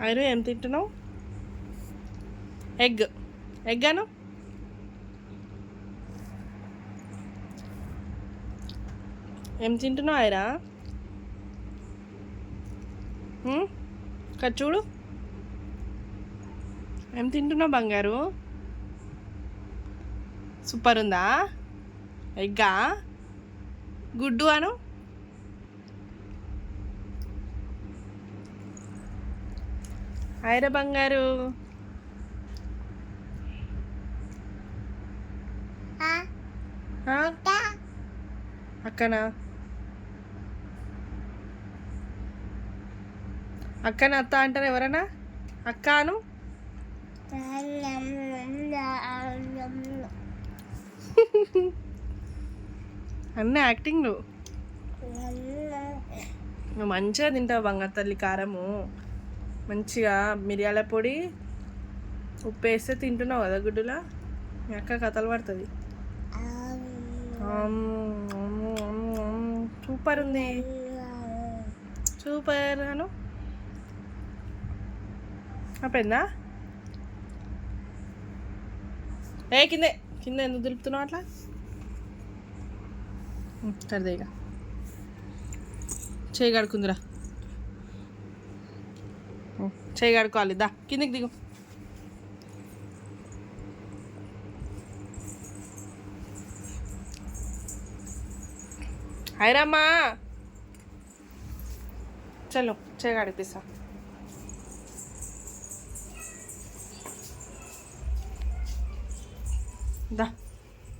అయినా ఏం తింటున్నావు? ఎగ్. ఎగ్ అను. ఏం తింటున్నావు ఐరా? ఇక్కడ చూడు, ఏం తింటున్నావు బంగారు? సూపర్ ఉందా? ఎగ్గా? గుడ్డు అను. ఐరా బంగారు. అక్కనా? అక్కన అత్త అంటారు ఎవరన్నా? అక్క అను. అన్నీ యాక్టింగ్లు. నువ్వు మంచిగా తింటావు బంగారు తల్లి. కారము మంచిగా మిరియాల పొడి ఉప్పు వేస్తే తింటున్నావు కదా గుడ్డులా. మీ అక్క కథలు పడుతుంది. సూపర్ ఉంది. సూపర్ అను. అయిపోయిందా? కిందే కింద ఎందుకు దులుపుతున్నావు అట్లా? సరదేగా చేయి కడుకుందిరా. చేయి కడుకోవాలి. దా కిందికి దిగు. హైరమ్మా చలో చేయి కడిపిస్తా.